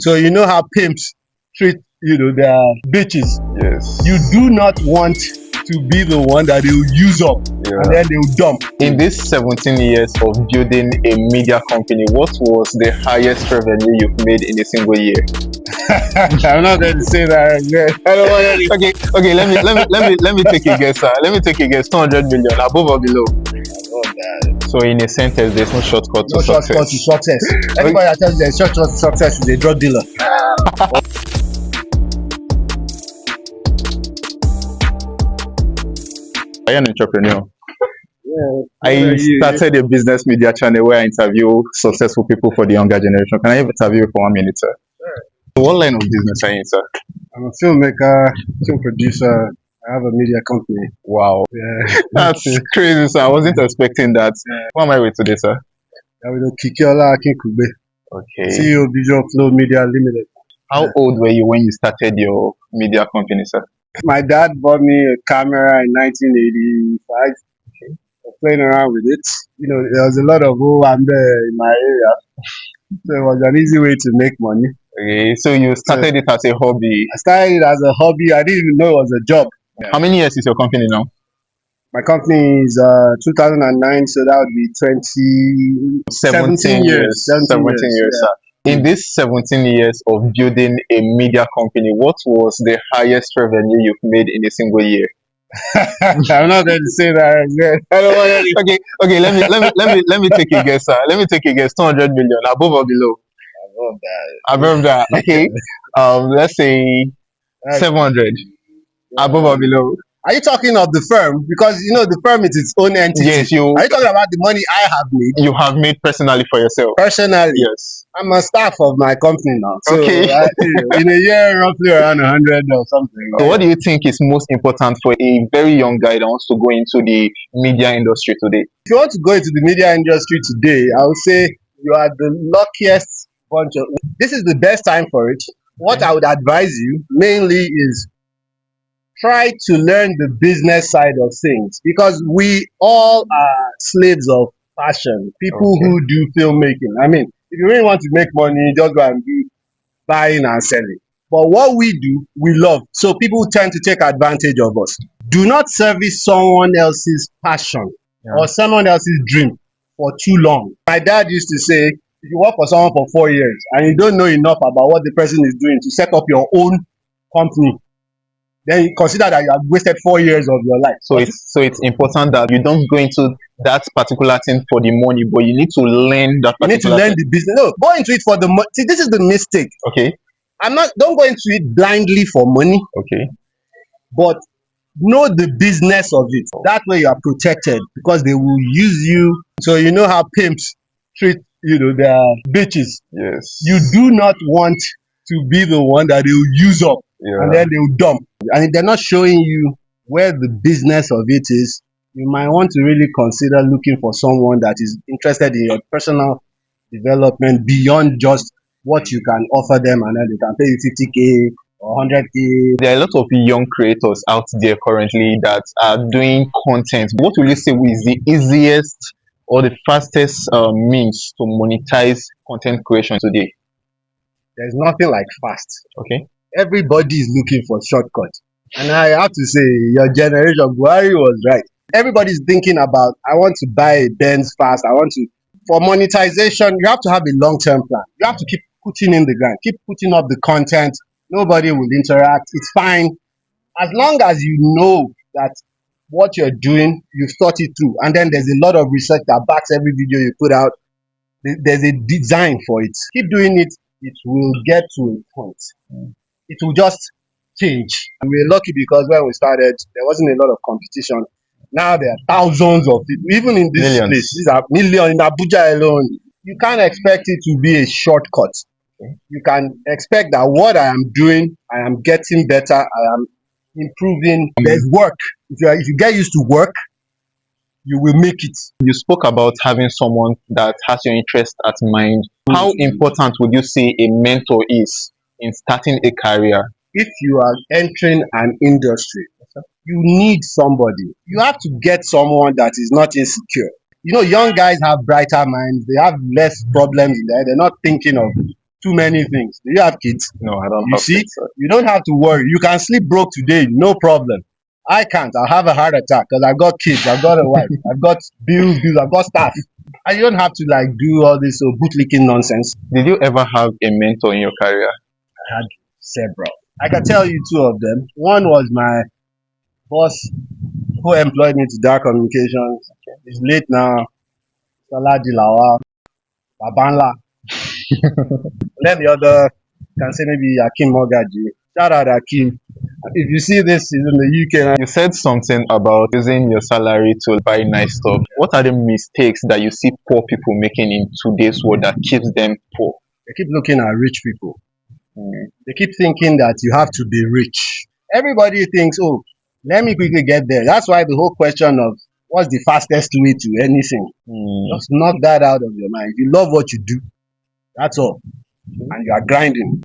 So you know how pimps treat their bitches. Yes. You do not want to be the one that they will use up and then they will dump. In these 17 years of building a media company, what was the highest revenue you've made in a single year? I'm not going to say that again. I don't want any. Okay. Let me take a guess, sir. Let me take a guess. 200 million, above or below? So in a sentence, there's no shortcut to No shortcut to success. Anybody that tells you there's shortcut to success is a drug dealer. Are you an entrepreneur? Yeah. I started a business media channel where I interview successful people for the younger generation. Can I interview you for 1 minute, sir? Sure. So what line of business are you in, sir? I'm a filmmaker, film producer. I have a media company. Wow. Yeah. That's crazy, sir. I wasn't expecting that. Yeah. Who am I with today, sir? I will Kikiola Akinkugbe, Okay. CEO Visual Flow Media Limited. How old were you when you started your media company, sir? My dad bought me a camera in 1985. Okay. I was playing around with it. There was a lot of and there in my area. So it was an easy way to make money. Okay, so you started it as a hobby. I started it as a hobby. I didn't even know it was a job. Yeah. How many years is your company now? My company is 2009, so that would be 17 years. 17 years, yeah. Sir. In these 17 years of building a media company, what was the highest revenue you've made in a single year? I'm not going to say that again. I don't want any. Okay. Let me take a guess, sir. Let me take a guess. 200 million, above or below? Above that. Above that. Okay. Let's say 700. Above or below? Are you talking of the firm? Because the firm is its own entity. Yes, you. Are you talking about the money I have made? You have made personally for yourself. Personally, yes. I'm a staff of my company now. So okay. In a year, roughly around 100 or something. So what do you think is most important for a very young guy that wants to go into the media industry today? If you want to go into the media industry today, I would say you are the luckiest bunch of. This is the best time for it. What I would advise you mainly is try to learn the business side of things, because we all are slaves of fashion. People who do filmmaking. I mean, if you really want to make money, just go and do buying and selling. But what we do, we love. So people tend to take advantage of us. Do not service someone else's passion or someone else's dream for too long. My dad used to say, if you work for someone for 4 years and you don't know enough about what the person is doing to set up your own company, then you consider that you have wasted 4 years of your life. So it's important that you don't go into that particular thing for the money, but you need to learn that particular You need to learn the business. No, go into it for the money. See, this is the mistake. Okay. Don't go into it blindly for money. Okay. But know the business of it. That way you are protected, because they will use you. So you know how pimps treat their bitches. Yes. You do not want to be the one that they will use up and then they will dump. And if they're not showing you where the business of it is, you might want to really consider looking for someone that is interested in your personal development beyond just what you can offer them, and then they can pay you 50K or 100K. There are a lot of young creators out there currently that are doing content. What will you say is the easiest or the fastest means to monetize content creation today? There's nothing like fast. Okay. Everybody is looking for shortcuts. And I have to say, your generation, Buhari was right. Everybody's thinking about, I want to buy a Benz fast. For monetization, you have to have a long-term plan. You have to keep putting in the grind, keep putting up the content. Nobody will interact. It's fine. As long as you know that what you're doing, you've thought it through. And then there's a lot of research that backs every video you put out. There's a design for it. Keep doing it. It will get to a point. It will just change. And we're lucky because when we started, there wasn't a lot of competition. Now there are thousands of people, even in this place. These are millions in Abuja alone. You can't expect it to be a shortcut. You can expect that what I am doing, I am getting better, I am improving. There's work. If you get used to work, you will make it. You spoke about having someone that has your interest at mind. How important would you say a mentor is in starting a career? If you are entering an industry, you need somebody. You have to get someone that is not insecure. Young guys have brighter minds. They have less problems in there. They're not thinking of too many things. Do you have kids? No, I don't You have see, kids. Sir. you don't have to worry. You can sleep broke today, no problem. I can't. I'll have a heart attack because I've got kids, I've got a wife, I've got bills, I've got staff. And you don't have to like do all this bootlicking nonsense. Did you ever have a mentor in your career? I had several. I can tell you two of them. One was my boss who employed me to Dark Communications. He's late now. Salah Dilawa, Babanla. Then the other can say maybe Akim Mogaji. Shout out Akim. If you see this, he's in the UK. You said something about using your salary to buy nice stuff. What are the mistakes that you see poor people making in today's world that keeps them poor? They keep looking at rich people. Mm. They keep thinking that you have to be rich. Everybody thinks, oh, let me quickly get there. That's why the whole question of what's the fastest way to anything, Mm. just knock that out of your mind. If you love what you do, that's all. And you are grinding.